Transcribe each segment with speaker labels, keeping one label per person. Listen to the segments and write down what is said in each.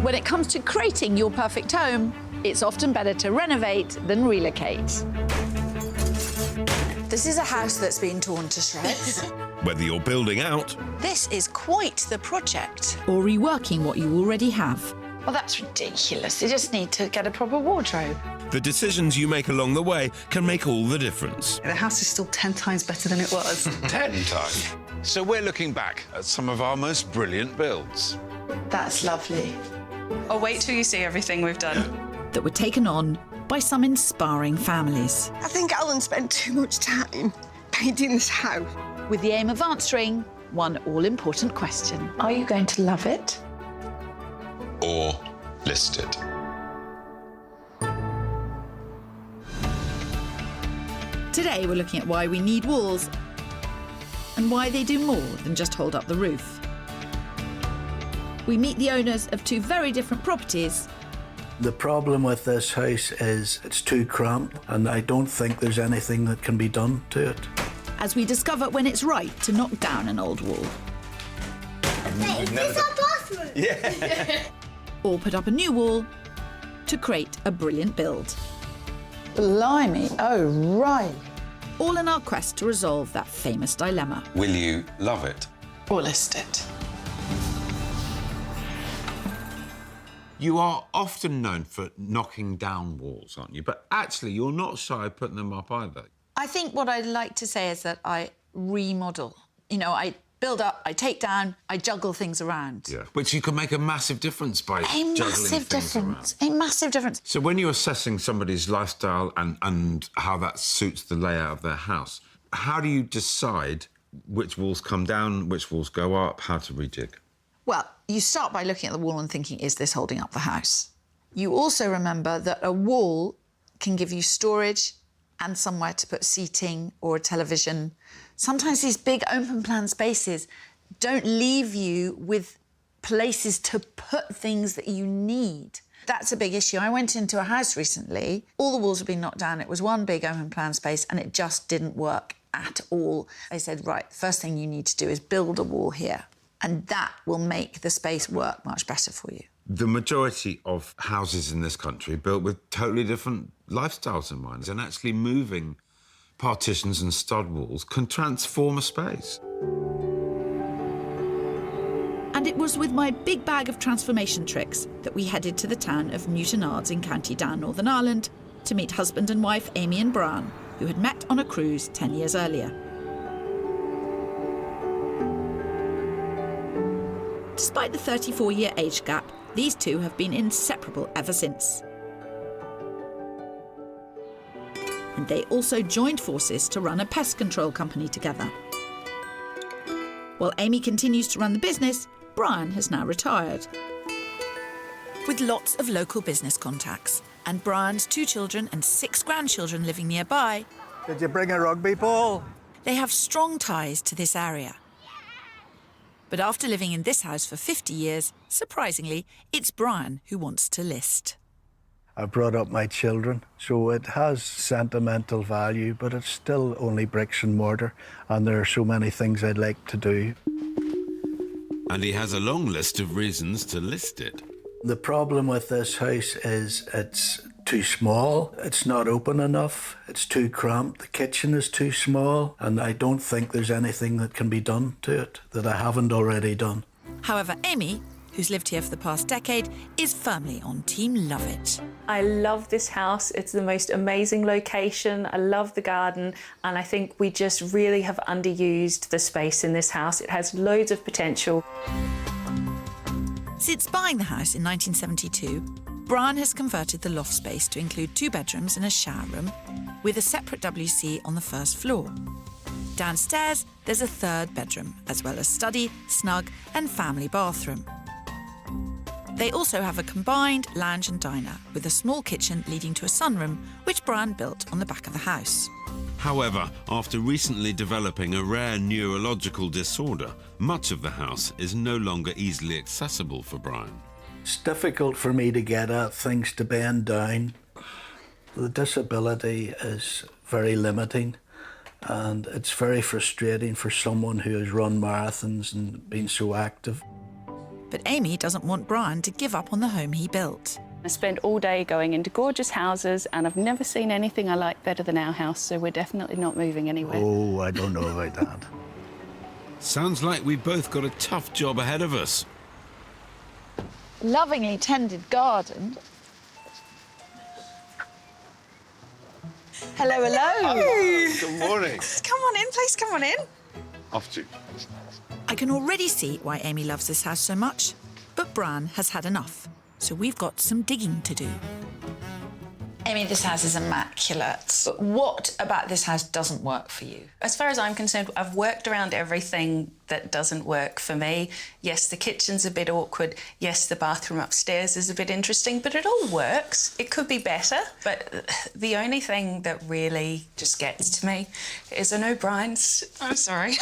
Speaker 1: When it comes to creating your perfect home, it's often better to renovate than relocate.
Speaker 2: This is a house that's been torn to shreds.
Speaker 3: Whether you're building out
Speaker 2: This is quite the project.
Speaker 1: Or reworking what you already have.
Speaker 2: Well, that's ridiculous. You just need to get a proper wardrobe.
Speaker 3: the decisions you make along the way can make all the difference.
Speaker 4: The house is still 10 times better than it was.
Speaker 5: 10 times. So we're looking back at some of our most brilliant builds.
Speaker 2: That's lovely.
Speaker 4: Oh, wait till you see everything we've done.
Speaker 1: That were taken on by some inspiring families.
Speaker 6: I think Alan spent too much time painting this house.
Speaker 1: With the aim of answering one all-important question.
Speaker 2: Are you going to love it?
Speaker 5: Or list it.
Speaker 1: Today we're looking at why we need walls and why they do more than just hold up the roof. We meet the owners of two very different properties.
Speaker 7: The problem with this house is it's too cramped, and I don't think there's anything that can be done to it.
Speaker 1: As we discover when it's right to knock down an old wall.
Speaker 6: Wait, is this our bathroom?
Speaker 5: Yeah.
Speaker 1: Or put up a new wall to create a brilliant build.
Speaker 2: Blimey, oh, right.
Speaker 1: All in our quest to resolve that famous dilemma.
Speaker 5: Will you love it?
Speaker 2: Or list it.
Speaker 8: You are often known for knocking down walls, aren't you? But actually, you're not shy of putting them up either.
Speaker 1: I think what I'd like to say is that I remodel. You know, I build up, I take down, I juggle things around.
Speaker 8: Yeah. Which you can make a massive difference by juggling things around.
Speaker 1: A massive difference.
Speaker 8: So when you're assessing somebody's lifestyle and how that suits the layout of their house, how do you decide which walls come down, which walls go up, how to rejig?
Speaker 1: Well, you start by looking at the wall and thinking, is this holding up the house? You also remember that a wall can give you storage and somewhere to put seating or a television. Sometimes these big open plan spaces don't leave you with places to put things that you need. That's a big issue. I went into a house recently, all the walls had been knocked down, it was one big open plan space and it just didn't work at all. They said, right, first thing you need to do is build a wall here. And that will make the space work much better for you.
Speaker 8: The majority of houses in this country are built with totally different lifestyles in mind, and actually moving partitions and stud walls can transform a space.
Speaker 1: And it was with my big bag of transformation tricks that we headed to the town of Newtonards in County Down, Northern Ireland, to meet husband and wife Amy and Bran, who had met on a cruise 10 years earlier. Despite the 34-year age gap, these two have been inseparable ever since. And they also joined forces to run a pest control company together. While Amy continues to run the business, Bran has now retired. With lots of local business contacts, and Bran's 2 children and 6 grandchildren living nearby,
Speaker 7: Did you bring a rugby ball?
Speaker 1: they have strong ties to this area. But after living in this house for 50 years, surprisingly, it's Bran who wants to list.
Speaker 7: I brought up my children, so it has sentimental value, but it's still only bricks and mortar, and there are so many things I'd like to do.
Speaker 3: And he has a long list of reasons to list it.
Speaker 7: The problem with this house is it's too small, it's not open enough, it's too cramped, the kitchen is too small, and I don't think there's anything that can be done to it that I haven't already done.
Speaker 1: However, Amy, who's lived here for the past decade, is firmly on Team Love It.
Speaker 9: I love this house. It's the most amazing location. I love the garden, and I think we just really have underused the space in this house. It has loads of potential.
Speaker 1: Since buying the house in 1972, Bran has converted the loft space to include 2 bedrooms and a shower room, with a separate WC on the first floor. Downstairs, there's a 3rd bedroom, as well as study, snug and family bathroom. They also have a combined lounge and diner, with a small kitchen leading to a sunroom, which Bran built on the back of the house.
Speaker 3: However, after recently developing a rare neurological disorder, much of the house is no longer easily accessible for Brian.
Speaker 7: It's difficult for me to get at things to bend down. The disability is very limiting, and it's very frustrating for someone who has run marathons and been so active.
Speaker 1: But Amy doesn't want Brian to give up on the home he built.
Speaker 9: I spend all day going into gorgeous houses and I've never seen anything I like better than our house, so we're definitely not moving anywhere.
Speaker 7: Oh, I don't know about that.
Speaker 3: Sounds like we've both got a tough job ahead of us.
Speaker 1: Lovingly tended garden. Hello, hello.
Speaker 5: Good morning.
Speaker 4: Come on in, please, come on in.
Speaker 5: Off to.
Speaker 1: I can already see why Amy loves this house so much, but Bran has had enough, so we've got some digging to do.
Speaker 2: Amy, this house is immaculate. But what about this house doesn't work for you?
Speaker 4: As far as I'm concerned, I've worked around everything that doesn't work for me. Yes, the kitchen's a bit awkward. Yes, the bathroom upstairs is a bit interesting, but it all works. It could be better, but the only thing that really just gets to me is I know Brian's... I'm sorry.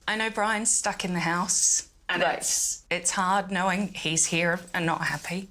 Speaker 4: I know Brian's stuck in the house, and it's hard knowing he's here and not happy.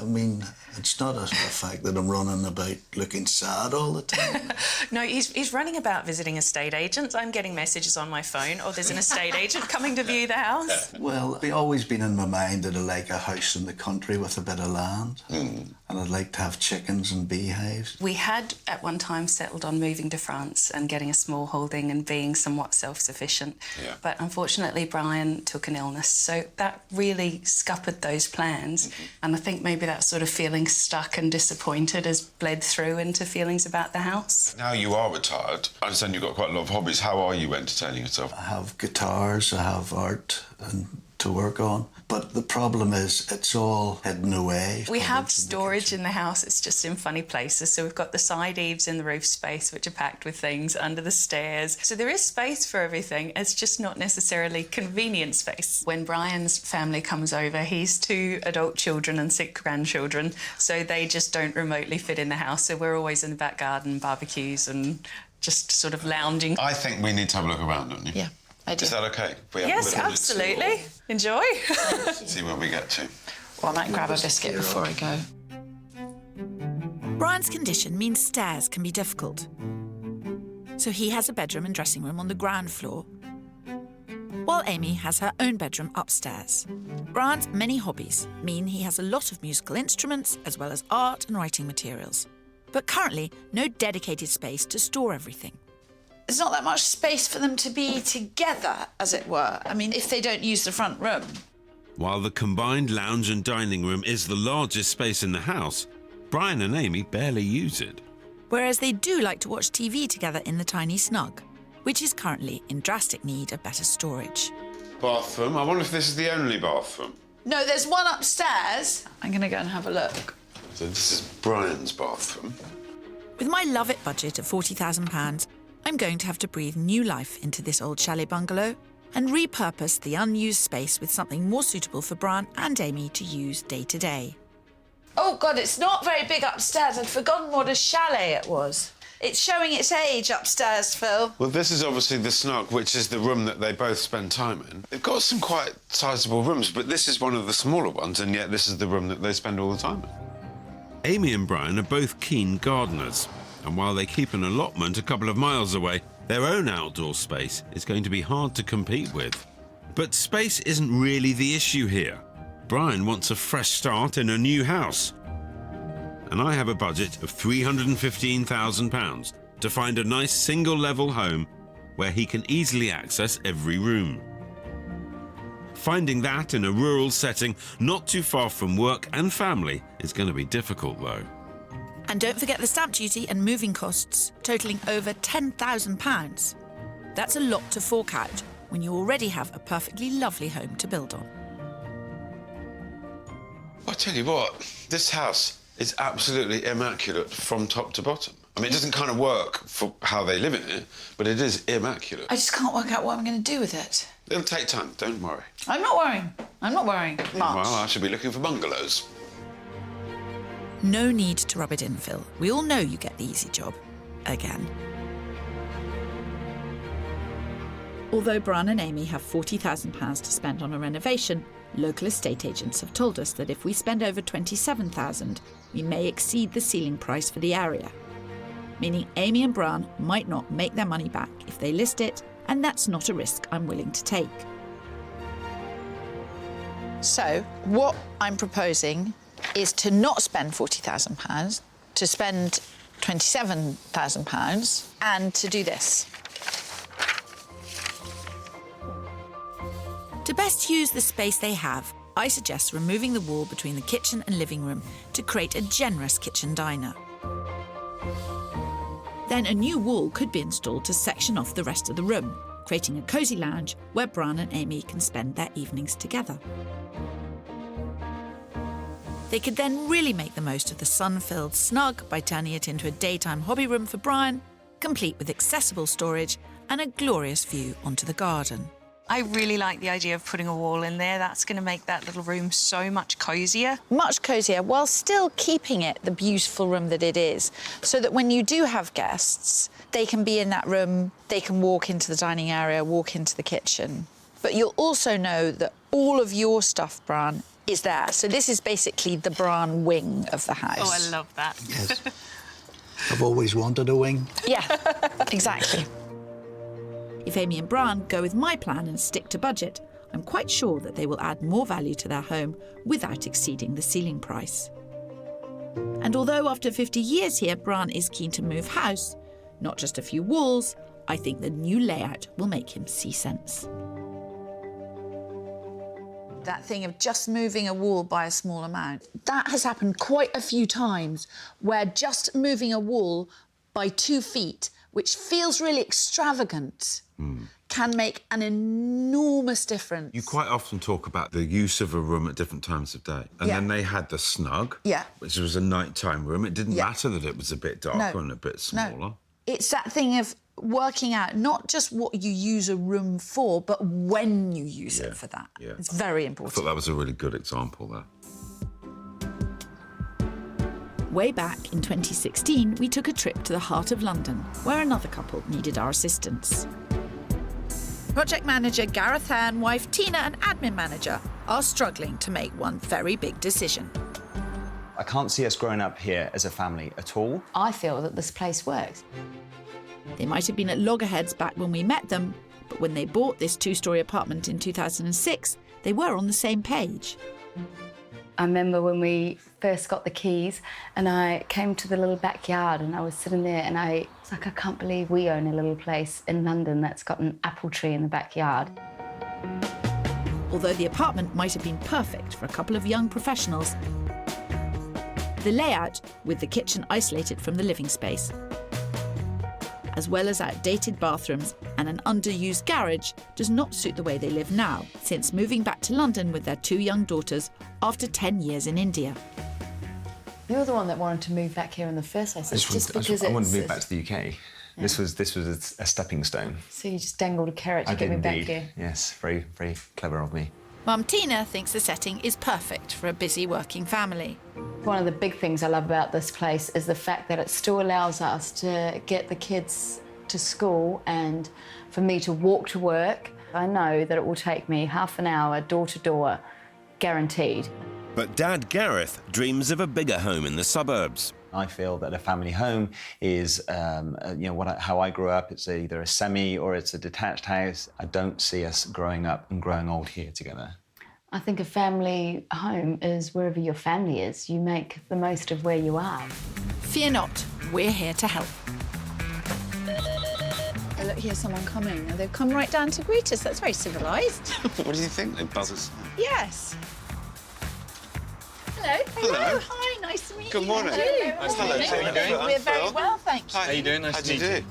Speaker 7: I mean, it's not a fact that I'm running about looking sad all the time.
Speaker 4: No, he's running about visiting estate agents. I'm getting messages on my phone, or there's an estate agent coming to view the house.
Speaker 7: Well, it's always been in my mind that I like a house in the country with a bit of land. And I'd like to have chickens and beehives.
Speaker 4: We had at one time settled on moving to France and getting a small holding and being somewhat self-sufficient.
Speaker 5: Yeah.
Speaker 4: But unfortunately, Brian took an illness, so that really scuppered those plans. And I think maybe that sort of feeling stuck and disappointed has bled through into feelings about the house.
Speaker 5: Now you are retired. I understand you've got quite a lot of hobbies. How are you entertaining yourself?
Speaker 7: I have guitars, I have art and to work on. But the problem is it's all hidden away.
Speaker 4: We have storage in the house, it's just in funny places. So we've got the side eaves in the roof space, which are packed with things, under the stairs. So there is space for everything. It's just not necessarily convenient space. When Brian's family comes over, he's 2 adult children and 6 grandchildren, so they just don't remotely fit in the house. So we're always in the back garden, barbecues and just sort of lounging.
Speaker 5: I think we need to have a look around, don't you?
Speaker 2: Yeah, I do.
Speaker 5: Is that OK? We have a
Speaker 4: Yes,
Speaker 5: little
Speaker 4: absolutely. Enjoy.
Speaker 5: See where we get to.
Speaker 2: Well, I might grab a biscuit before I go.
Speaker 1: Brian's condition means stairs can be difficult. So he has a bedroom and dressing room on the ground floor, while Amy has her own bedroom upstairs. Brian's many hobbies mean he has a lot of musical instruments as well as art and writing materials, but currently no dedicated space to store everything.
Speaker 2: There's not that much space for them to be together, as it were. I mean, if they don't use the front room.
Speaker 3: While the combined lounge and dining room is the largest space in the house, Brian and Amy barely use it.
Speaker 1: Whereas they do like to watch TV together in the tiny snug, which is currently in drastic need of better storage.
Speaker 5: Bathroom. I wonder if this is the only bathroom.
Speaker 2: No, there's one upstairs. I'm going to go and have a look.
Speaker 5: So this is Brian's bathroom.
Speaker 1: With my Love It budget of £40,000, I'm going to have to breathe new life into this old chalet bungalow and repurpose the unused space with something more suitable for Bran and Amy to use day to day.
Speaker 2: Oh, God, it's not very big upstairs. I'd forgotten what a chalet it was. It's showing its age upstairs, Phil.
Speaker 5: Well, this is obviously the snug, which is the room that they both spend time in. They've got some quite sizable rooms, but this is one of the smaller ones, and yet this is the room that they spend all the time in.
Speaker 3: Amy and Brian are both keen gardeners, and while they keep an allotment a couple of miles away, their own outdoor space is going to be hard to compete with. But space isn't really the issue here. Brian wants a fresh start in a new house. And I have a budget of £315,000 to find a nice single-level home where he can easily access every room. Finding that in a rural setting not too far from work and family is going to be difficult, though.
Speaker 1: And don't forget the stamp duty and moving costs, totalling over £10,000. That's a lot to fork out when you already have a perfectly lovely home to build on.
Speaker 5: I tell you what, this house is absolutely immaculate from top to bottom. I mean, it doesn't kind of work for how they live in it, but it is immaculate.
Speaker 2: I just can't work out what I'm going to do with it.
Speaker 5: It'll take time, don't worry.
Speaker 2: I'm not worrying. I'm not worrying much.
Speaker 5: Well, I should be looking for bungalows.
Speaker 1: No need to rub it in, Phil. We all know you get the easy job. Again. Although Bran and Amy have £40,000 to spend on a renovation, local estate agents have told us that if we spend over £27,000, we may exceed the ceiling price for the area. Meaning Amy and Bran might not make their money back if they list it, and that's not a risk I'm willing to take. So what I'm proposing is to not spend £40,000, to spend £27,000, and to do this.
Speaker 10: To best use the space they have, I suggest removing the wall between the kitchen and living room to create a generous kitchen diner. Then a new wall could be installed to section off the rest of the room, creating a cosy lounge where Bran and Amy can spend their evenings together. They could then really make the most of the sun-filled snug by turning it into a daytime hobby room for Brian, complete with accessible storage and a glorious view onto the garden.
Speaker 4: I really like the idea of putting a wall in there. That's going to make that little room so much cosier.
Speaker 1: Much cosier, while still keeping it the beautiful room that it is, so that when you do have guests, they can be in that room, they can walk into the dining area, walk into the kitchen. But you'll also know that all of your stuff, Bran, is there. So this is basically the Bran wing of the house.
Speaker 4: Oh, I love that.
Speaker 7: Yes. I've always wanted a wing.
Speaker 1: Yeah, exactly.
Speaker 10: If Amy and Bran go with my plan and stick to budget, I'm quite sure that they will add more value to their home without exceeding the ceiling price. And although after 50 years here, Bran is keen to move house, not just a few walls, I think the new layout will make him see sense.
Speaker 1: That thing of just moving a wall by a small amount, that has happened quite a few times, where just moving a wall by 2 feet, which feels really extravagant, can make an enormous difference.
Speaker 8: You quite often talk about the use of a room at different times of day. And then they had the snug, which was a nighttime room. It didn't matter that it was a bit darker and a bit smaller.
Speaker 1: No. It's that thing of working out not just what you use a room for, but when you use it for that.
Speaker 8: Yeah.
Speaker 1: It's very
Speaker 8: I
Speaker 1: important.
Speaker 8: thought that was a really good example there.
Speaker 10: Way back in 2016, we took a trip to the heart of London, where another couple needed our assistance. Project manager Gareth Hearn, wife Tina and admin manager are struggling to make one very big decision.
Speaker 11: I can't see us growing up here as a family at all.
Speaker 12: I feel that this place works.
Speaker 10: They might have been at loggerheads back when we met them, but when they bought this 2-storey apartment in 2006, they were on the same page.
Speaker 12: I remember when we first got the keys and I came to the little backyard and I was sitting there and I was like, I can't believe we own a little place in London that's got an apple tree in the backyard.
Speaker 10: Although the apartment might have been perfect for a couple of young professionals, the layout, with the kitchen isolated from the living space, as well as outdated bathrooms and an underused garage, does not suit the way they live now, since moving back to London with their 2 young daughters after 10 years in India.
Speaker 12: You're the one that wanted to move back here in the first place.
Speaker 11: I wanted to move back to the UK. Yeah. This was a stepping stone.
Speaker 12: So you just dangled a carrot to get me back here.
Speaker 11: Yes, very, very clever of me.
Speaker 10: Mum Tina thinks the setting is perfect for a busy working family.
Speaker 12: One of the big things I love about this place is the fact that it still allows us to get the kids to school and for me to walk to work. I know that it will take me half an hour door to door, guaranteed.
Speaker 13: But Dad Gareth dreams of a bigger home in the suburbs.
Speaker 11: I feel that a family home is, how I grew up. It's either a semi or it's a detached house. I don't see us growing up and growing old here together.
Speaker 12: I think a family home is wherever your family is. You make the most of where you are.
Speaker 10: Fear not, we're here to help.
Speaker 1: Oh, look, here's someone coming. They've come right down to greet us. That's very civilised.
Speaker 5: What do you think? They buzz us.
Speaker 1: Yes. Hello.
Speaker 5: Hello.
Speaker 1: Hi, nice to meet you.
Speaker 5: Good morning.
Speaker 1: Nice
Speaker 5: to meet you. How you doing?
Speaker 1: We're very well, thank you.
Speaker 5: How you doing? Nice to meet you.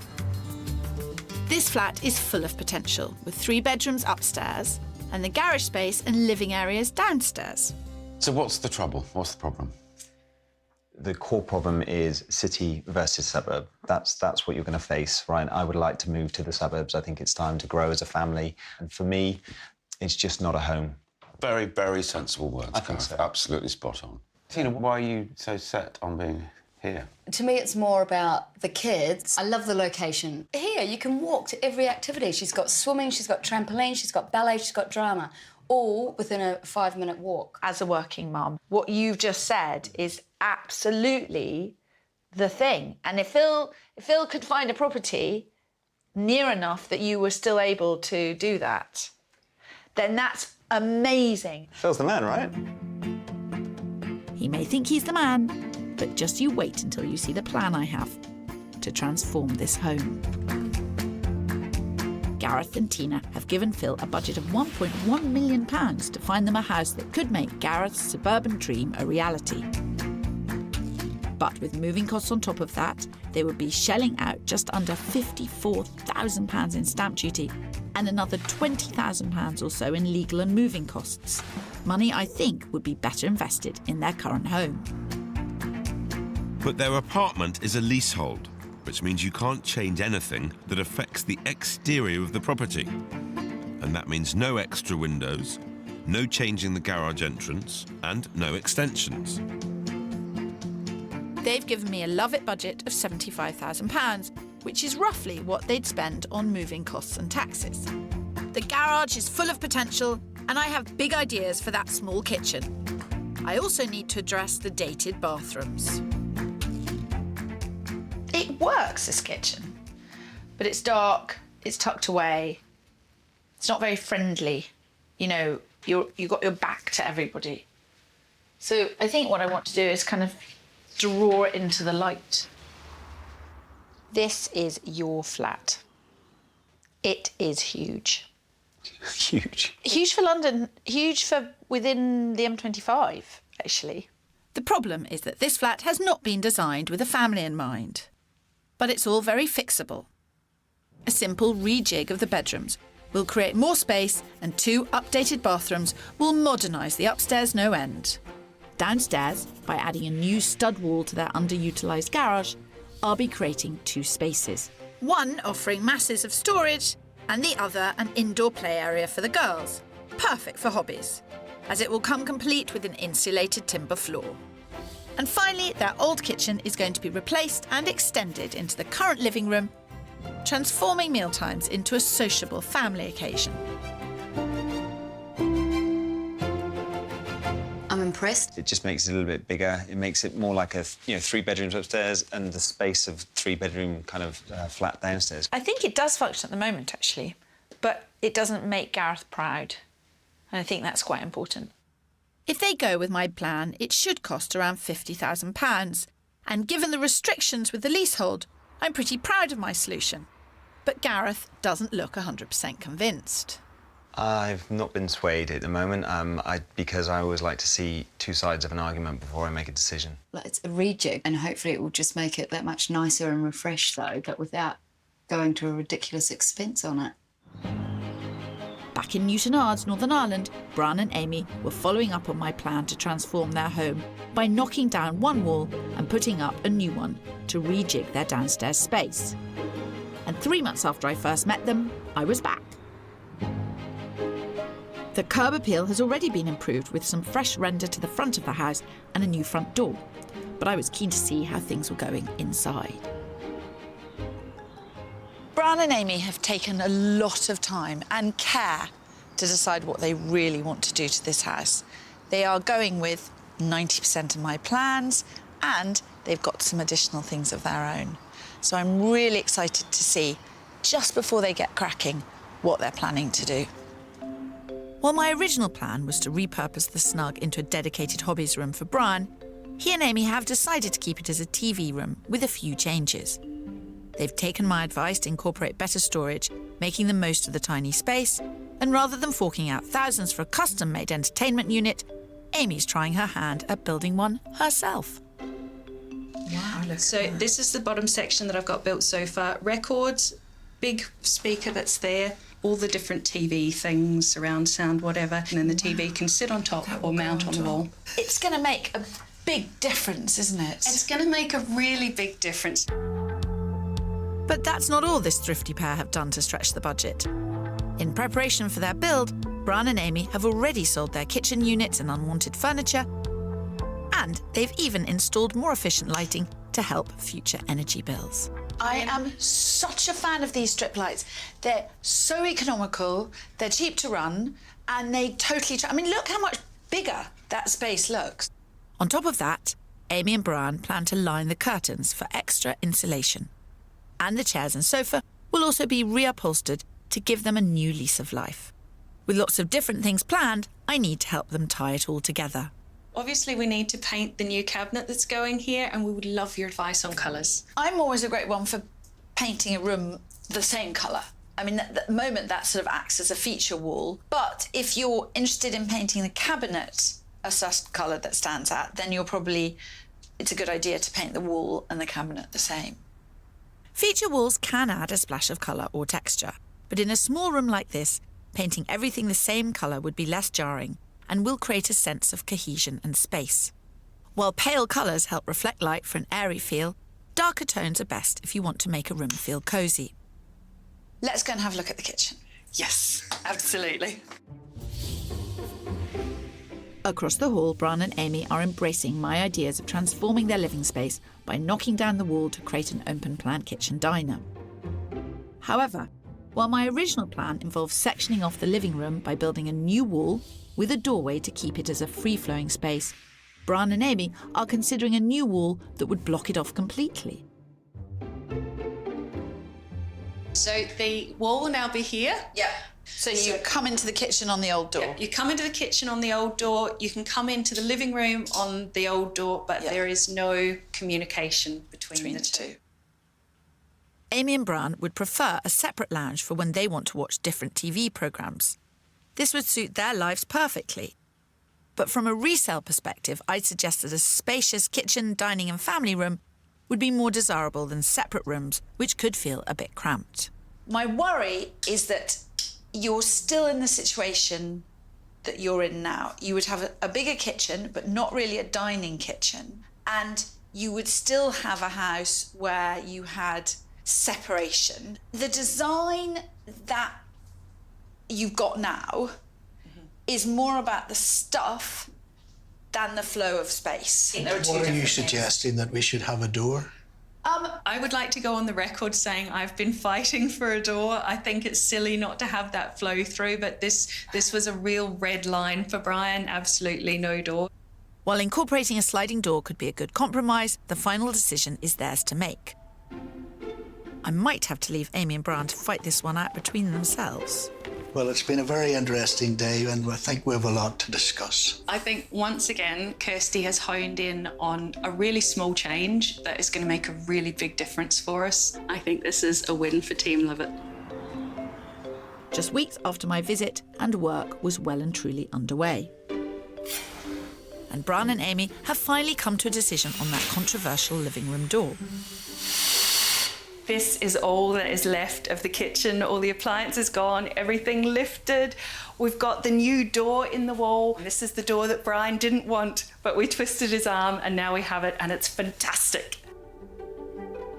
Speaker 10: This flat is full of potential, with 3 bedrooms upstairs and the garage space and living areas downstairs.
Speaker 5: So what's the trouble? What's the problem?
Speaker 11: The core problem is city versus suburb. That's what you're going to face, right? I would like to move to the suburbs. I think it's time to grow as a family. And for me, it's just not a home.
Speaker 5: Very, very sensible words.
Speaker 11: I think so.
Speaker 5: Absolutely spot on. Tina, why are you so set on being here?
Speaker 12: To me, it's more about the kids. I love the location. Here, you can walk to every activity. She's got swimming, she's got trampoline, she's got ballet, she's got drama, all within a 5-minute walk.
Speaker 1: As a working mum, what you've just said is absolutely the thing. And if Phil could find a property near enough that you were still able to do that,
Speaker 2: then that's amazing.
Speaker 11: Phil's the man, right?
Speaker 10: He may think he's the man, but just you wait until you see the plan I have to transform this home. Gareth and Tina have given Phil a budget of £1.1 million to find them a house that could make Gareth's suburban dream a reality. But with moving costs on top of that, they would be shelling out just under £54,000 in stamp duty and another £20,000 or so in legal and moving costs. Money I think would be better invested in their current home.
Speaker 3: But their apartment is a leasehold, which means you can't change anything that affects the exterior of the property. And that means no extra windows, no changing the garage entrance, and no extensions.
Speaker 10: They've given me a love-it budget of £75,000, which is roughly what they'd spend on moving costs and taxes. The garage is full of potential, and I have big ideas for that small kitchen. I also need to address the dated bathrooms.
Speaker 2: It works, this kitchen, but it's dark, it's tucked away, it's not very friendly. You know, you've got your back to everybody. So I think what I want to do is kind of draw it into the light. This is your flat. It is huge.
Speaker 11: Huge.
Speaker 2: Huge for London, huge for within the M25, actually.
Speaker 10: The problem is that this flat has not been designed with a family in mind. But it's all very fixable. A simple rejig of the bedrooms will create more space, and 2 updated bathrooms will modernise the upstairs no end. Downstairs, by adding a new stud wall to their underutilised garage, I'll be creating 2 spaces. One offering masses of storage, and the other an indoor play area for the girls. Perfect for hobbies, as it will come complete with an insulated timber floor. And finally, their old kitchen is going to be replaced and extended into the current living room, transforming mealtimes into a sociable family occasion.
Speaker 12: I'm impressed.
Speaker 11: It just makes it a little bit bigger. It makes it more like 3 bedrooms upstairs and the space of 3-bedroom kind of flat downstairs.
Speaker 2: I think it does function at the moment, actually, but it doesn't make Gareth proud. And I think that's quite important.
Speaker 10: If they go with my plan, it should cost around £50,000. And given the restrictions with the leasehold, I'm pretty proud of my solution. But Gareth doesn't look 100% convinced.
Speaker 11: I've not been swayed at the moment, because I always like to see 2 sides of an argument before I make a decision.
Speaker 12: It's a rejig, and hopefully it will just make it that much nicer and refreshed, though, but without going to a ridiculous expense on it.
Speaker 10: Back in Newton Ards, Northern Ireland, Bran and Amy were following up on my plan to transform their home by knocking down one wall and putting up a new one to rejig their downstairs space. And 3 months after I first met them, I was back. The curb appeal has already been improved with some fresh render to the front of the house and a new front door, but I was keen to see how things were going inside.
Speaker 2: Bran and Amy have taken a lot of time and care to decide what they really want to do to this house. They are going with 90% of my plans, and they've got some additional things of their own. So I'm really excited to see, just before they get cracking, what they're planning to do.
Speaker 10: While my original plan was to repurpose the snug into a dedicated hobbies room for Bran, he and Amy have decided to keep it as a TV room with a few changes. They've taken my advice to incorporate better storage, making the most of the tiny space, and rather than forking out thousands for a custom-made entertainment unit, Amy's trying her hand at building one herself.
Speaker 4: Wow, so this is the bottom section that I've got built so far. Records, big speaker that's there, all the different TV things, surround sound, whatever, and then the TV can sit on top or mount on the wall.
Speaker 2: It's going to make a big difference, isn't it?
Speaker 4: It's going to make a really big difference.
Speaker 10: But that's not all this thrifty pair have done to stretch the budget. In preparation for their build, Bran and Amy have already sold their kitchen units and unwanted furniture, and they've even installed more efficient lighting to help future energy bills.
Speaker 2: I am such a fan of these strip lights. They're so economical, they're cheap to run, and they totally... I mean, look how much bigger that space looks.
Speaker 10: On top of that, Amy and Bran plan to line the curtains for extra insulation. And the chairs and sofa will also be reupholstered to give them a new lease of life. With lots of different things planned, I need to help them tie it all together.
Speaker 4: Obviously, we need to paint the new cabinet that's going here, and we would love your advice on colours.
Speaker 2: I'm always a great one for painting a room the same colour. I mean, at the moment, that sort of acts as a feature wall. But if you're interested in painting the cabinet a certain colour that stands out, then it's a good idea to paint the wall and the cabinet the same.
Speaker 10: Feature walls can add a splash of colour or texture, but in a small room like this, painting everything the same colour would be less jarring and will create a sense of cohesion and space. While pale colours help reflect light for an airy feel, darker tones are best if you want to make a room feel cosy.
Speaker 2: Let's go and have a look at the kitchen.
Speaker 4: Yes, absolutely.
Speaker 10: Across the hall, Bran and Amy are embracing my ideas of transforming their living space by knocking down the wall to create an open-plan kitchen diner. However, while my original plan involves sectioning off the living room by building a new wall with a doorway to keep it as a free-flowing space, Bran and Amy are considering a new wall that would block it off completely.
Speaker 4: So the wall will now be here.
Speaker 2: Yeah. So you come into the kitchen on the old door.
Speaker 4: Yeah, you come into the kitchen on the old door. You can come into the living room on the old door, but there is no communication between the two.
Speaker 10: Amy and Bran would prefer a separate lounge for when they want to watch different TV programmes. This would suit their lives perfectly. But from a resale perspective, I'd suggest that a spacious kitchen, dining and family room would be more desirable than separate rooms, which could feel a bit cramped.
Speaker 2: My worry is that you're still in the situation that you're in now. You would have a bigger kitchen, but not really a dining kitchen. And you would still have a house where you had separation. The design that you've got now is more about the stuff than the flow of space.
Speaker 14: What are you suggesting, that we should have a door?
Speaker 4: I would like to go on the record saying I've been fighting for a door. I think it's silly not to have that flow through, but this was a real red line for Brian. Absolutely no door.
Speaker 10: While incorporating a sliding door could be a good compromise, the final decision is theirs to make. I might have to leave Amy and Bran to fight this one out between themselves.
Speaker 14: Well, it's been a very interesting day, and I think we have a lot to discuss.
Speaker 4: I think once again, Kirsty has honed in on a really small change that is going to make a really big difference for us. I think this is a win for Team Lovett.
Speaker 10: Just weeks after my visit, and work was well and truly underway. And Bran and Amy have finally come to a decision on that controversial living room door.
Speaker 9: This is all that is left of the kitchen. All the appliances gone, everything lifted. We've got the new door in the wall. This is the door that Brian didn't want, but we twisted his arm and now we have it, and it's fantastic.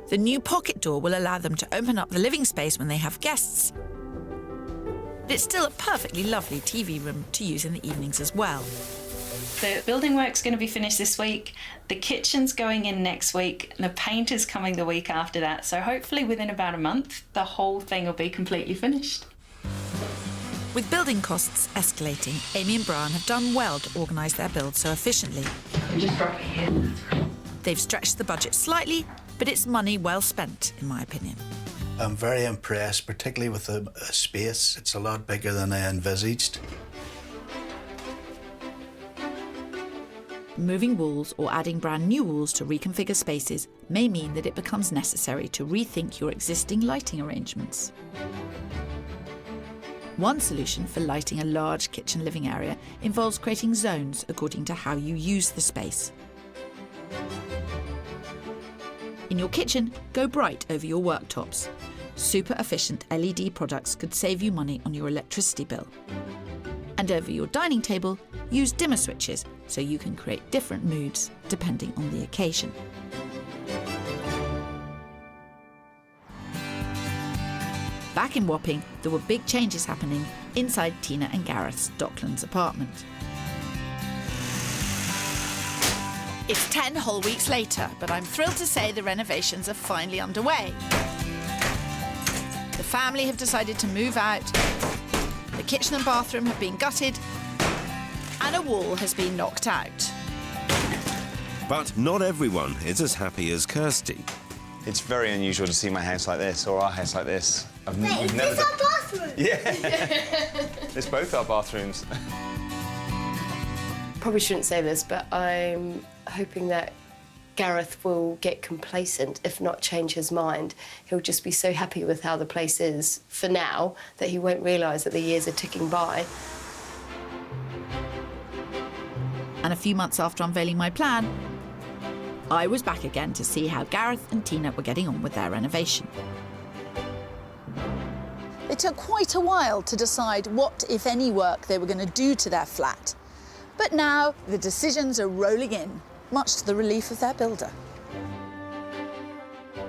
Speaker 10: The new pocket door will allow them to open up the living space when they have guests. But it's still a perfectly lovely TV room to use in the evenings as well.
Speaker 4: The building work's going to be finished this week, the kitchen's going in next week, and the paint is coming the week after that. So hopefully within about a month, the whole thing will be completely finished.
Speaker 10: With building costs escalating, Amy and Bran have done well to organise their build so efficiently.
Speaker 6: Just drop it in.
Speaker 10: They've stretched the budget slightly, but it's money well spent, in my opinion.
Speaker 14: I'm very impressed, particularly with the space. It's a lot bigger than I envisaged.
Speaker 10: Moving walls or adding brand new walls to reconfigure spaces may mean that it becomes necessary to rethink your existing lighting arrangements. One solution for lighting a large kitchen living area involves creating zones according to how you use the space. In your kitchen, go bright over your worktops. Super efficient LED products could save you money on your electricity bill. And over your dining table, use dimmer switches so you can create different moods depending on the occasion. Back in Wapping, there were big changes happening inside Tina and Gareth's Docklands apartment.
Speaker 2: It's 10 whole weeks later, but I'm thrilled to say the renovations are finally underway. The family have decided to move out, the kitchen and bathroom have been gutted, and a wall has been knocked out.
Speaker 13: But not everyone is as happy as Kirsty.
Speaker 11: It's very unusual to see my house like this, or our house like this.
Speaker 15: We've never
Speaker 6: It's our bathroom.
Speaker 15: Yeah. It's both our bathrooms.
Speaker 16: Probably shouldn't say this, but I'm hoping that Gareth will get complacent, if not change his mind. He'll just be so happy with how the place is for now that he won't realise that the years are ticking by.
Speaker 10: And a few months after unveiling my plan, I was back again to see how Gareth and Tina were getting on with their renovation.
Speaker 2: It took quite a while to decide what, if any, work they were going to do to their flat. But now the decisions are rolling in, much to the relief of their builder.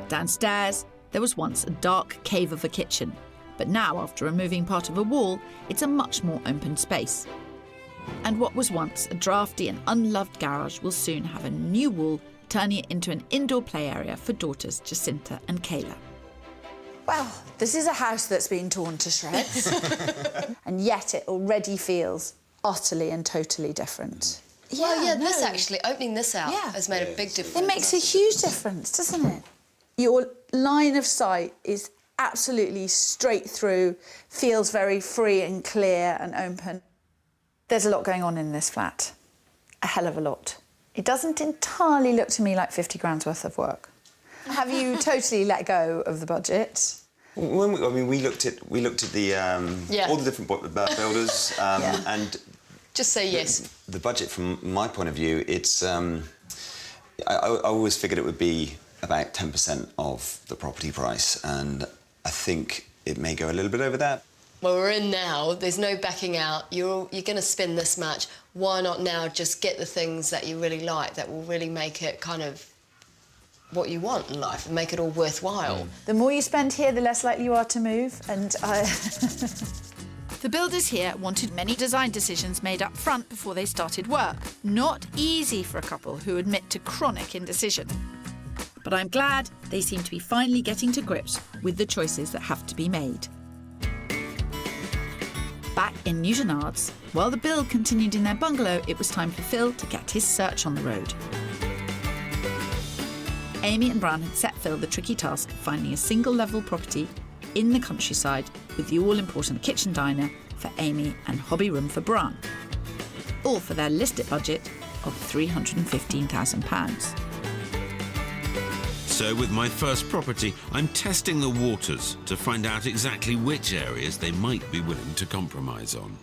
Speaker 10: Downstairs, there was once a dark cave of a kitchen, but now, after removing part of a wall, it's a much more open space. And what was once a drafty and unloved garage will soon have a new wall, turning it into an indoor play area for daughters Jacinta and Kayla.
Speaker 2: Well, this is a house that's been torn to shreds, and yet it already feels utterly and totally different.
Speaker 16: This actually, opening this out has made a big difference.
Speaker 2: It makes a huge difference, doesn't it? Your line of sight is absolutely straight through, feels very free and clear and open. There's a lot going on in this flat, a hell of a lot. It doesn't entirely look to me like 50 grand's worth of work. Have you totally let go of the budget?
Speaker 11: When we looked at the all the different builders and
Speaker 16: just say yes.
Speaker 11: The budget, from my point of view, it's I always figured it would be about 10% of the property price, and I think it may go a little bit over that.
Speaker 16: Well, we're in now. There's no backing out. You're going to spend this much. Why not now just get the things that you really like that will really make it kind of what you want in life and make it all worthwhile.
Speaker 2: The more you spend here, the less likely you are to move, and
Speaker 10: The builders here wanted many design decisions made up front before they started work. Not easy for a couple who admit to chronic indecision. But I'm glad they seem to be finally getting to grips with the choices that have to be made. Back in Newton Ards, while the build continued in their bungalow, it was time for Phil to get his search on the road. Amy and Bran had set Phil the tricky task of finding a single-level property in the countryside with the all-important kitchen diner for Amy and hobby room for Bran, all for their listed budget of £315,000.
Speaker 3: So with my first property, I'm testing the waters to find out exactly which areas they might be willing to compromise on.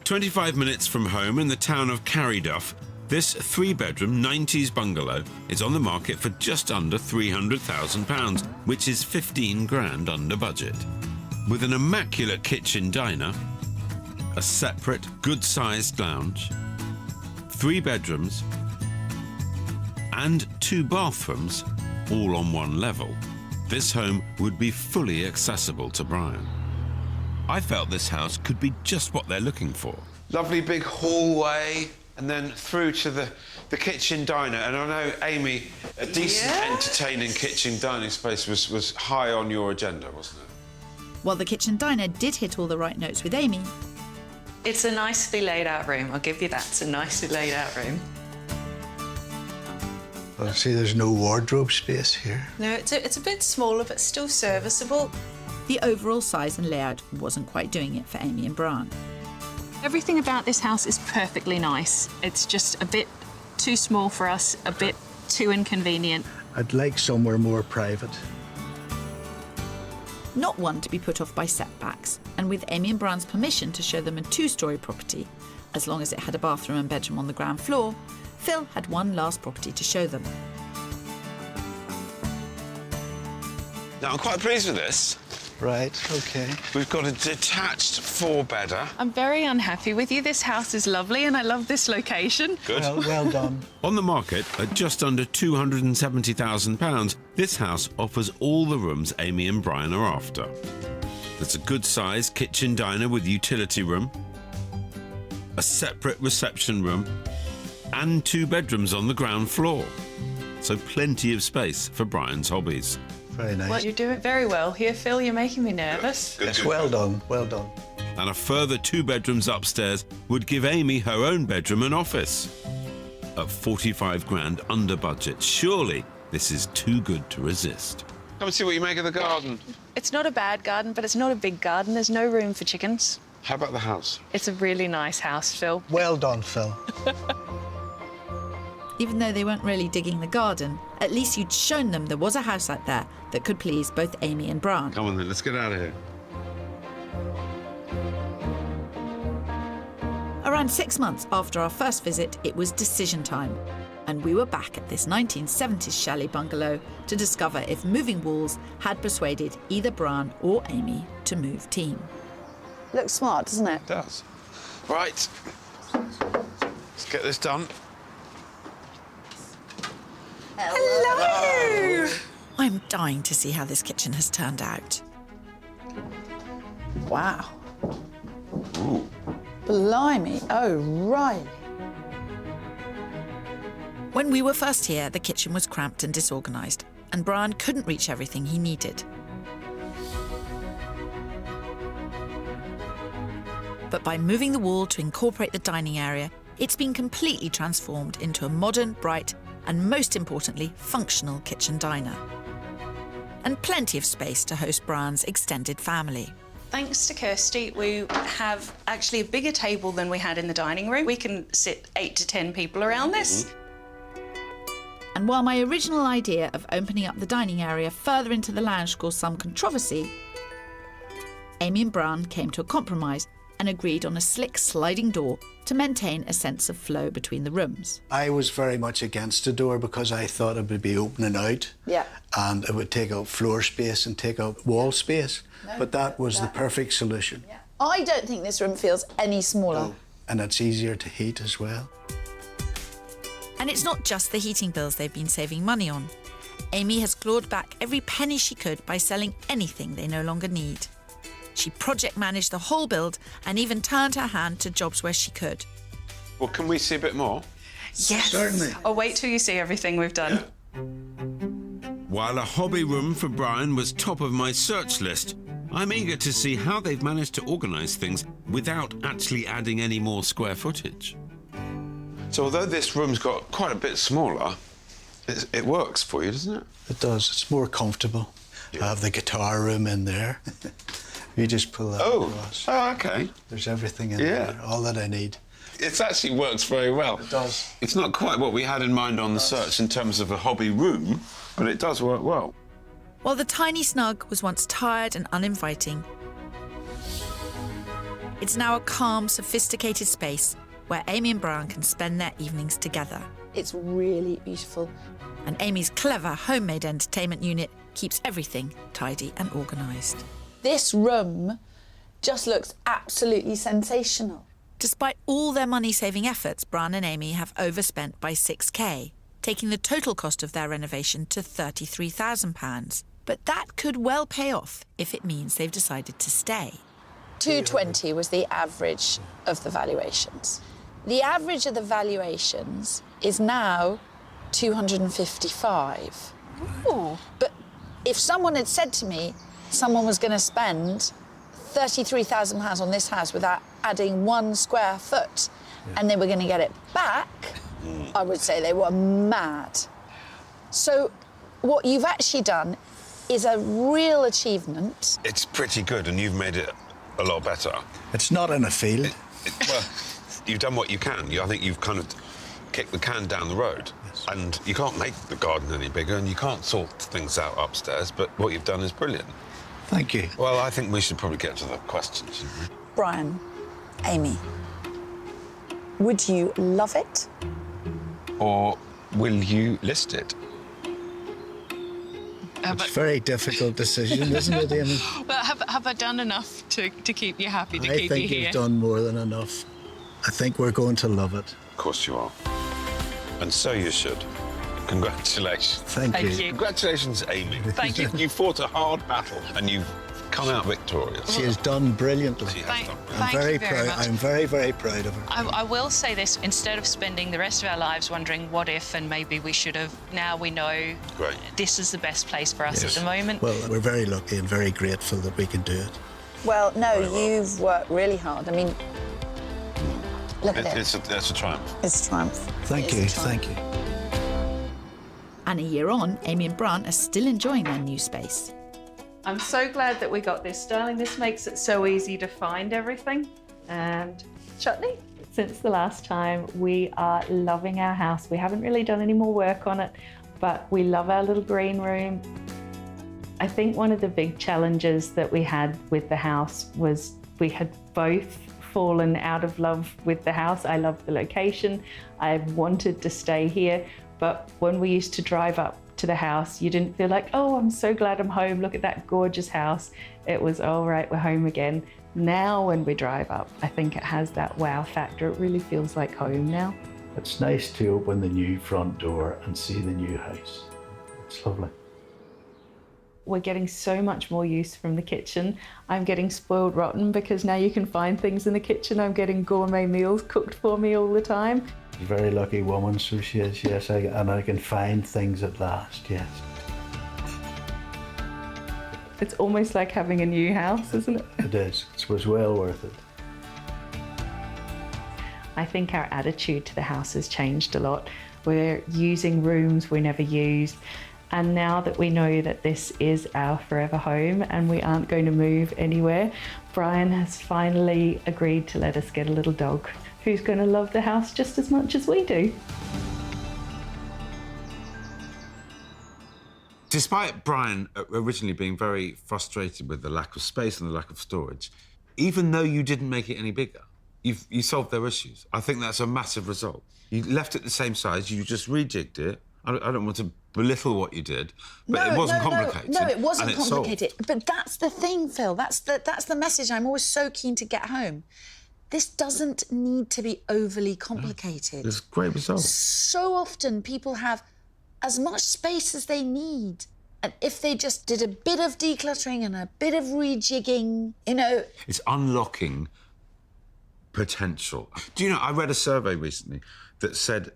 Speaker 3: 25 minutes from home in the town of Carryduff, this 3-bedroom 90s bungalow is on the market for just under £300,000, which is 15 grand under budget. With an immaculate kitchen diner, a separate, good-sized lounge, 3 bedrooms, and 2 bathrooms, all on one level, this home would be fully accessible to Brian. I felt this house could be just what they're looking for.
Speaker 5: Lovely big hallway, and then through to the kitchen diner. And I know, Amy, a decent, entertaining kitchen dining space was high on your agenda, wasn't it?
Speaker 10: While the kitchen diner did hit all the right notes with Amy,
Speaker 4: It's a nicely laid out room, I'll give you that. It's a nicely laid out room.
Speaker 14: Well, see, there's no wardrobe space here.
Speaker 4: No, it's a bit smaller, but still serviceable.
Speaker 10: the overall size and layout wasn't quite doing it for Amy and Bran.
Speaker 9: Everything about this house is perfectly nice. It's just a bit too small for us, a bit too inconvenient.
Speaker 7: I'd like somewhere more private.
Speaker 10: Not one to be put off by setbacks, and with Amy and Bran's permission to show them a 2-storey property, as long as it had a bathroom and bedroom on the ground floor, Phil had one last property to show them.
Speaker 5: Now, I'm quite pleased with this.
Speaker 14: Right, OK.
Speaker 5: We've got a detached 4-bedder.
Speaker 9: I'm very unhappy with you. This house is lovely and I love this location.
Speaker 5: Good.
Speaker 7: Well done.
Speaker 3: On the market at just under £270,000, this house offers all the rooms Amy and Brian are after. There's a good-sized kitchen diner with utility room, a separate reception room, and 2 bedrooms on the ground floor. So plenty of space for Brian's hobbies.
Speaker 14: Very nice.
Speaker 9: Well, you're doing very well here, Phil. You're making me nervous.
Speaker 14: Yes, well done, well done.
Speaker 3: And a further 2 bedrooms upstairs would give Amy her own bedroom and office. At 45 grand under budget, surely this is too good to resist.
Speaker 5: Come and see what you make of the garden.
Speaker 9: It's not a bad garden, but it's not a big garden. There's no room for chickens.
Speaker 5: How about the house?
Speaker 9: It's a really nice house, Phil.
Speaker 14: Well done, Phil.
Speaker 10: Even though they weren't really digging the garden, at least you'd shown them there was a house out there that could please both Amy and Bran.
Speaker 5: Come on then, let's get out of here.
Speaker 10: Around 6 months after our first visit, it was decision time. And we were back at this 1970s chalet bungalow to discover if moving walls had persuaded either Bran or Amy to move team.
Speaker 1: Looks smart, doesn't it?
Speaker 5: It does. Right. Let's get this done.
Speaker 1: Hello!
Speaker 10: I'm dying to see how this kitchen has turned out.
Speaker 1: Wow. Ooh. Blimey, oh, right.
Speaker 10: When we were first here, the kitchen was cramped and disorganised, and Bran couldn't reach everything he needed. But by moving the wall to incorporate the dining area, it's been completely transformed into a modern, bright, and most importantly, functional kitchen diner. And plenty of space to host Bran's extended family.
Speaker 4: Thanks to Kirsty, we have actually a bigger table than we had in the dining room. We can sit 8 to 10 people around this.
Speaker 10: And while my original idea of opening up the dining area further into the lounge caused some controversy, Amy and Bran came to a compromise and agreed on a slick sliding door to maintain a sense of flow between the rooms.
Speaker 14: I was very much against the door because I thought it would be opening out.
Speaker 1: Yeah.
Speaker 14: And it would take up floor space and take up wall space.
Speaker 1: No,
Speaker 14: but that was the perfect solution.
Speaker 1: Yeah. I don't think this room feels any smaller.
Speaker 14: No. And it's easier to heat as well.
Speaker 10: And it's not just the heating bills they've been saving money on. Amy has clawed back every penny she could by selling anything they no longer need. She project managed the whole build and even turned her hand to jobs where she could.
Speaker 5: Well, can we see a bit more?
Speaker 4: Yes.
Speaker 14: Certainly.
Speaker 4: I'll wait till you see everything we've done.
Speaker 3: While a hobby room for Brian was top of my search list, I'm eager to see how they've managed to organise things without actually adding any more square footage.
Speaker 5: So although this room's got quite a bit smaller, it works for you, doesn't it?
Speaker 14: It does. It's more comfortable. I have the guitar room in there. You just pull that across.
Speaker 5: Oh, OK.
Speaker 14: There's everything in there, all that I need.
Speaker 5: It actually works very well.
Speaker 14: It does.
Speaker 5: It's not quite what we had in mind on the search in terms of a hobby room, but it does work well.
Speaker 10: While the tiny snug was once tired and uninviting, it's now a calm, sophisticated space where Amy and Bran can spend their evenings together.
Speaker 1: It's really beautiful.
Speaker 10: And Amy's clever homemade entertainment unit keeps everything tidy and organised.
Speaker 1: This room just looks absolutely sensational.
Speaker 10: Despite all their money-saving efforts, Bran and Amy have overspent by £6,000, taking the total cost of their renovation to £33,000. But that could well pay off if it means they've decided to stay.
Speaker 1: 220 was the average of the valuations. The average of the valuations is now 255.
Speaker 10: Ooh.
Speaker 1: But if someone had said to me someone was going to spend £33,000 on this house without adding 1 square foot and they were going to get it back, I would say they were mad. So what you've actually done is a real achievement.
Speaker 5: It's pretty good, and you've made it a lot better.
Speaker 14: It's not in a field.
Speaker 5: Well, you've done what you can. I think you've kind of kicked the can down the road. Yes. And you can't make the garden any bigger, and you can't sort things out upstairs, but what you've done is brilliant.
Speaker 14: Thank you.
Speaker 5: Well, I think we should probably get to the questions, shouldn't we?
Speaker 1: Brian, Amy, would you love it?
Speaker 5: Or will you list it?
Speaker 14: It's a very difficult decision, isn't it, Amy?
Speaker 9: But have I done enough to keep you happy, to
Speaker 14: I
Speaker 9: keep you
Speaker 14: think
Speaker 9: here?
Speaker 14: you've done more than enough. I think we're going to love it.
Speaker 5: Of course you are. And so you should. Congratulations.
Speaker 14: Thank you.
Speaker 5: Congratulations, Amy.
Speaker 9: Thank you.
Speaker 5: You fought a hard battle and you've come out victorious.
Speaker 14: She has done brilliantly.
Speaker 9: Thank
Speaker 14: I'm very
Speaker 9: you very
Speaker 14: proud.
Speaker 9: much.
Speaker 14: I'm very, very proud of her.
Speaker 9: I will say this, instead of spending the rest of our lives wondering what if and maybe we should have, now we know this is the best place for us at the moment.
Speaker 14: Well, we're very lucky and very grateful that we can do it.
Speaker 1: Well, no, you've worked really hard. I mean, look at it.
Speaker 5: It's a triumph.
Speaker 1: It's a triumph.
Speaker 14: Thank you. Thank you.
Speaker 10: And a year on, Amy and Bran are still enjoying their new space.
Speaker 9: I'm so glad that we got this, darling. This makes it so easy to find everything. And chutney. Since the last time, we are loving our house. We haven't really done any more work on it, but we love our little green room. I think one of the big challenges that we had with the house was we had both fallen out of love with the house. I loved the location. I wanted to stay here, but when we used to drive up to the house, you didn't feel like, oh, I'm so glad I'm home. Look at that gorgeous house. It was, all right, we're home again. Now when we drive up, I think it has that wow factor. It really feels like home now.
Speaker 7: It's nice to open the new front door and see the new house. It's lovely.
Speaker 9: We're getting so much more use from the kitchen. I'm getting spoiled rotten because now you can find things in the kitchen. I'm getting gourmet meals cooked for me all the time.
Speaker 7: She's a very lucky woman, so she is, yes, and I can find things at last, yes.
Speaker 9: It's almost like having a new house, isn't it?
Speaker 7: It is. It was well worth it.
Speaker 9: I think our attitude to the house has changed a lot. We're using rooms we never used. And now that we know that this is our forever home and we aren't going to move anywhere, Brian has finally agreed to let us get a little dog who's going to love the house just as much as we do.
Speaker 8: Despite Brian originally being very frustrated with the lack of space and the lack of storage, even though you didn't make it any bigger, you solved their issues. I think that's a massive result. You left it the same size, you just rejigged it. I don't want to belittle what you did, but it wasn't complicated.
Speaker 1: No, it wasn't
Speaker 8: and
Speaker 1: complicated. But that's the thing, Phil. That's the message I'm always so keen to get home. This doesn't need to be overly complicated.
Speaker 8: It's a great result.
Speaker 1: So often people have as much space as they need. And if they just did a bit of decluttering and a bit of rejigging, you know...
Speaker 8: It's unlocking potential. Do you know, I read a survey recently that said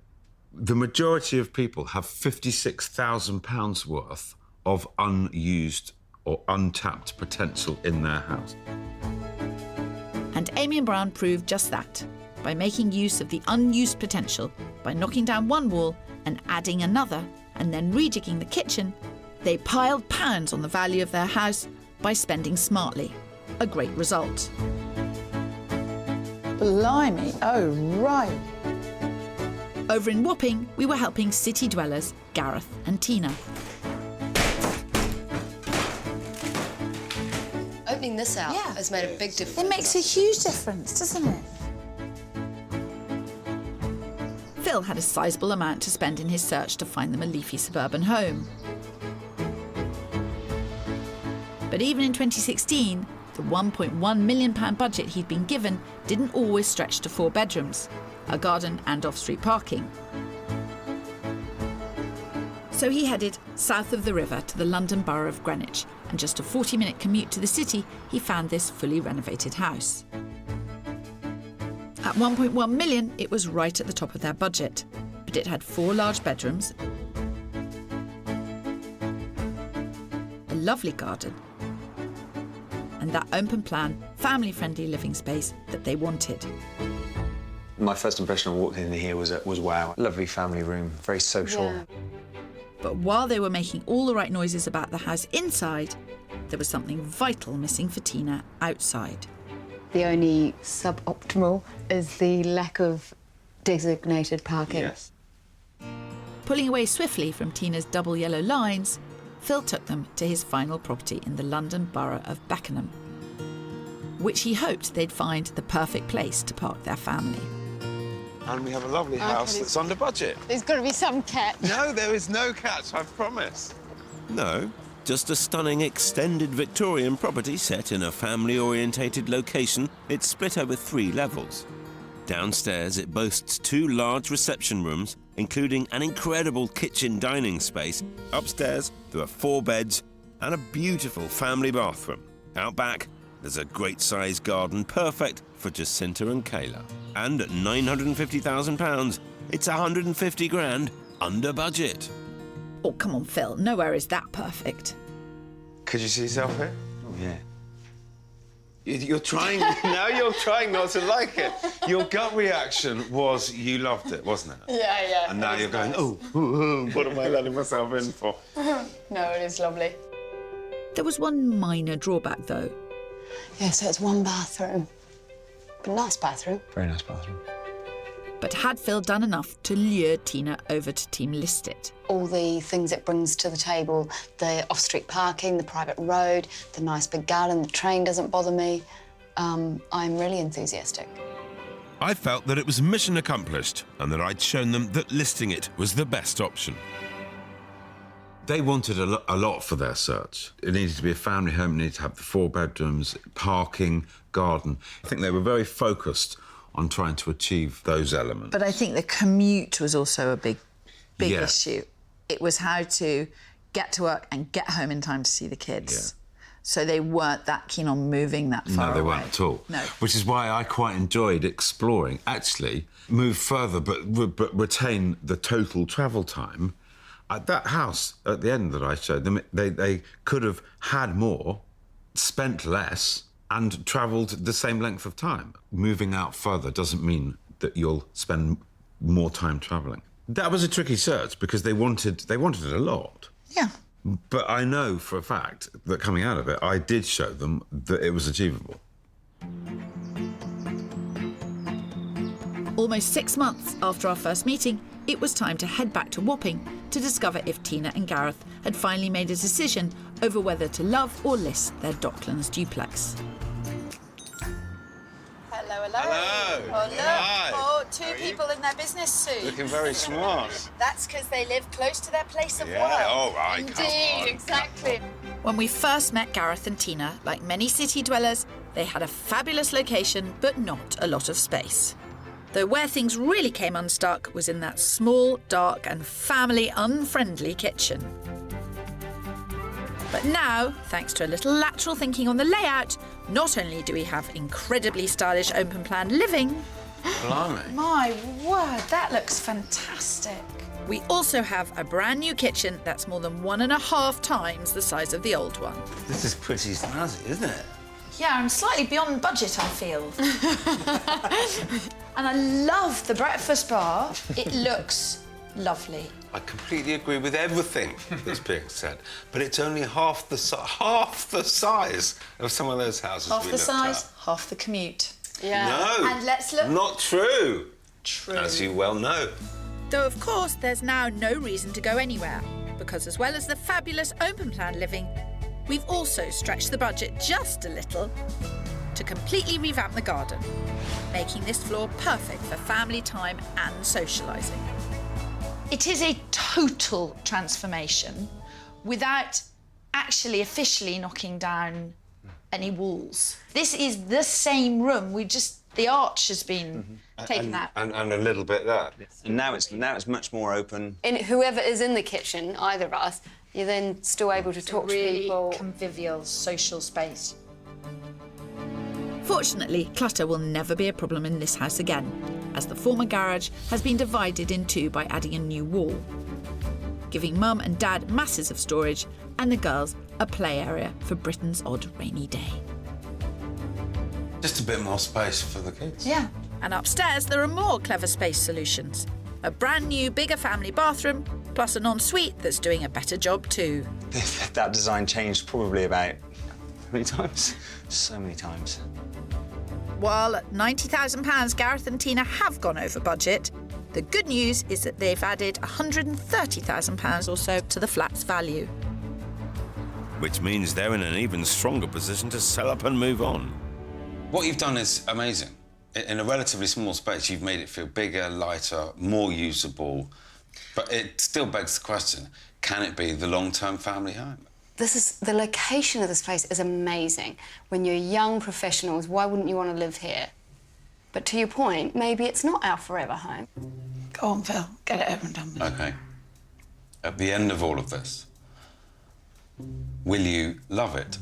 Speaker 8: the majority of people have £56,000 worth of unused or untapped potential in their house.
Speaker 10: And Amy and Bran proved just that, by making use of the unused potential, by knocking down one wall and adding another, and then rejigging the kitchen. They piled pounds on the value of their house by spending smartly. A great result.
Speaker 1: Blimey, oh right.
Speaker 10: Over in Wapping, we were helping city dwellers Gareth and Tina.
Speaker 16: Opening this out has made a big difference.
Speaker 1: It makes a huge difference, doesn't it?
Speaker 10: Phil had a sizable amount to spend in his search to find them a leafy suburban home. But even in 2016, the £1.1 million budget he'd been given didn't always stretch to 4 bedrooms, a garden and off-street parking. So he headed south of the river to the London borough of Greenwich, and just a 40-minute commute to the city, he found this fully renovated house. At £1.1 million, it was right at the top of their budget, but it had 4 large bedrooms, a lovely garden, and that open-plan, family-friendly living space that they wanted.
Speaker 11: My first impression when I walked in here was wow. Lovely family room, very social.
Speaker 10: Yeah. But while they were making all the right noises about the house inside, there was something vital missing for Tina outside.
Speaker 12: The only suboptimal is the lack of designated parking.
Speaker 11: Yes.
Speaker 10: Pulling away swiftly from Tina's double yellow lines, Phil took them to his final property in the London borough of Beckenham, which he hoped they'd find the perfect place to park their family.
Speaker 5: And we have a lovely house that's under budget.
Speaker 6: There's got to be some catch.
Speaker 5: No, there is no catch, I promise.
Speaker 13: No, just a stunning extended Victorian property set in a family-orientated location. It's split over 3 levels. Downstairs, it boasts 2 large reception rooms, including an incredible kitchen dining space. Upstairs, there are 4 beds and a beautiful family bathroom. Out back, there's a great-sized garden perfect for Jacinta and Kayla. And at £950,000, it's 150 grand under budget.
Speaker 10: Oh, come on, Phil. Nowhere is that perfect.
Speaker 5: Could you see yourself here?
Speaker 11: Oh, yeah.
Speaker 5: You're trying... now you're trying not to like it. Your gut reaction was you loved it, wasn't it?
Speaker 16: Yeah.
Speaker 5: And now you're going, oh, what am I letting myself in for?
Speaker 16: No, it is lovely.
Speaker 10: There was one minor drawback, though.
Speaker 16: Yeah, so it's one bathroom. But nice bathroom.
Speaker 11: Very nice bathroom.
Speaker 10: But had Phil done enough to lure Tina over to Team List It?
Speaker 12: All the things it brings to the table, the off-street parking, the private road, the nice big garden, the train doesn't bother me. I'm really enthusiastic.
Speaker 3: I felt that it was mission accomplished and that I'd shown them that listing it was the best option.
Speaker 8: They wanted a lot for their search. It needed to be a family home, it needed to have the 4 bedrooms, parking, garden. I think they were very focused on trying to achieve those elements.
Speaker 1: But I think the commute was also a big
Speaker 8: Yeah.
Speaker 1: issue. It was how to get to work and get home in time to see the kids. So they weren't that keen on moving that far
Speaker 8: No, they
Speaker 1: away.
Speaker 8: weren't at all.
Speaker 1: No.
Speaker 8: Which is why I quite enjoyed exploring, actually, move further but retain the total travel time. At that house at the end that I showed them, they could have had more, spent less, and travelled the same length of time. Moving out further doesn't mean that you'll spend more time travelling. That was a tricky search because they wanted it a lot.
Speaker 1: Yeah.
Speaker 8: But I know for a fact that coming out of it, I did show them that it was achievable.
Speaker 10: Almost 6 months after our first meeting, it was time to head back to Wapping to discover if Tina and Gareth had finally made a decision over whether to love or list their Docklands duplex.
Speaker 1: Hello.
Speaker 5: Hello.
Speaker 1: Oh, look.
Speaker 5: Hi.
Speaker 1: Oh, 2 people in their business suit.
Speaker 5: Looking very smart.
Speaker 1: That's because they live close to their place of work.
Speaker 5: Yeah, all right,
Speaker 1: Indeed,
Speaker 5: come on.
Speaker 1: exactly.
Speaker 10: When we first met Gareth and Tina, like many city dwellers, they had a fabulous location, but not a lot of space. Though where things really came unstuck was in that small, dark and family-unfriendly kitchen. But now, thanks to a little lateral thinking on the layout, not only do we have incredibly stylish open-plan living...
Speaker 5: Blimey.
Speaker 2: My word, that looks fantastic.
Speaker 10: We also have a brand new kitchen that's more than 1.5 times the size of the old one.
Speaker 5: This is pretty snazzy, isn't it?
Speaker 2: Yeah, I'm slightly beyond budget, I feel. And I love the breakfast bar. It looks lovely.
Speaker 5: I completely agree with everything that's being said, but it's only half the size of some of those houses
Speaker 2: Half
Speaker 5: we
Speaker 2: the
Speaker 5: looked
Speaker 2: size,
Speaker 5: at.
Speaker 2: half the commute.
Speaker 1: Yeah.
Speaker 5: No.
Speaker 2: And let's look...
Speaker 5: Not true.
Speaker 2: True.
Speaker 5: As you well know.
Speaker 10: Though, of course, there's now no reason to go anywhere, because as well as the fabulous open-plan living, we've also stretched the budget just a little to completely revamp the garden, making this floor perfect for family time and socialising.
Speaker 2: It is a total transformation without actually officially knocking down any walls. This is the same room, the arch has been taken out.
Speaker 5: And a little bit there.
Speaker 11: And now it's much more open.
Speaker 16: And whoever is in the kitchen, either of us, you're then still able to talk to
Speaker 2: Really
Speaker 16: people.
Speaker 2: convivial, social space.
Speaker 10: Fortunately, clutter will never be a problem in this house again, as the former garage has been divided in 2 by adding a new wall, giving Mum and Dad masses of storage and the girls a play area for Britain's odd rainy day.
Speaker 5: Just a bit more space for the kids.
Speaker 10: Yeah. And upstairs there are more clever space solutions. A brand new, bigger family bathroom, plus an ensuite that's doing a better job too.
Speaker 11: That design changed probably about... how many times? So many times.
Speaker 10: While at £90,000 Gareth and Tina have gone over budget, the good news is that they've added £130,000 or so to the flat's value.
Speaker 3: Which means they're in an even stronger position to sell up and move on.
Speaker 5: What you've done is amazing. In a relatively small space, you've made it feel bigger, lighter, more usable. But it still begs the question, can it be the long-term family home?
Speaker 16: The location of this place is amazing. When you're young professionals, why wouldn't you want to live here? But to your point, maybe it's not our forever home.
Speaker 2: Go on, Phil, get it over and done with.
Speaker 5: OK. At the end of all of this, will you love it?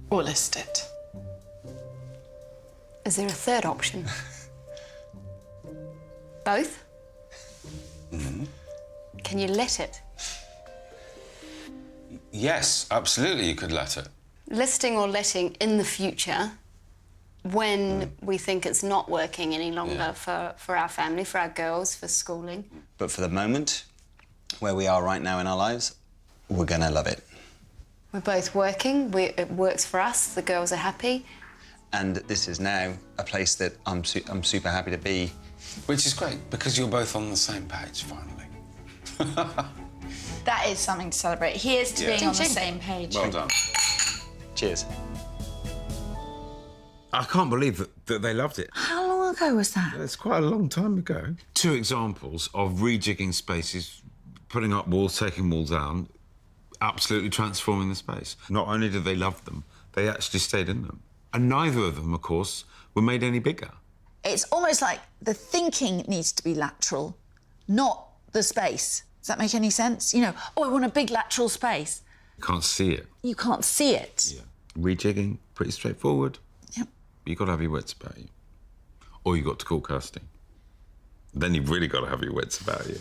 Speaker 2: Or list it.
Speaker 16: Is there a third option? Both?
Speaker 5: Mm-hmm.
Speaker 16: Can you let it?
Speaker 5: Yes, absolutely, you could let it.
Speaker 17: Listing or letting in the future when we think it's not working any longer for our family, for our girls, for schooling.
Speaker 11: But for the moment, where we are right now in our lives, we're going to love it.
Speaker 17: We're both working, it works for us, the girls are happy.
Speaker 11: And this is now a place that I'm super happy to be.
Speaker 5: Which is great, because you're both on the same page, finally.
Speaker 2: That is something to celebrate. Here's to being on the same page.
Speaker 5: Well done.
Speaker 11: Cheers.
Speaker 8: I can't believe that they loved it.
Speaker 1: How long ago was that?
Speaker 8: It's quite a long time ago. 2 examples of rejigging spaces, putting up walls, taking walls down, absolutely transforming the space. Not only did they love them, they actually stayed in them. And neither of them, of course, were made any bigger.
Speaker 1: It's almost like the thinking needs to be lateral, not the space. Does that make any sense? You know, oh, I want a big lateral space.
Speaker 8: You can't see it.
Speaker 1: You can't see it.
Speaker 8: Yeah. Rejigging, pretty straightforward.
Speaker 1: Yep.
Speaker 8: You've got to have your wits about you. Or you've got to call Kirsty. Then you've really got to have your wits about you.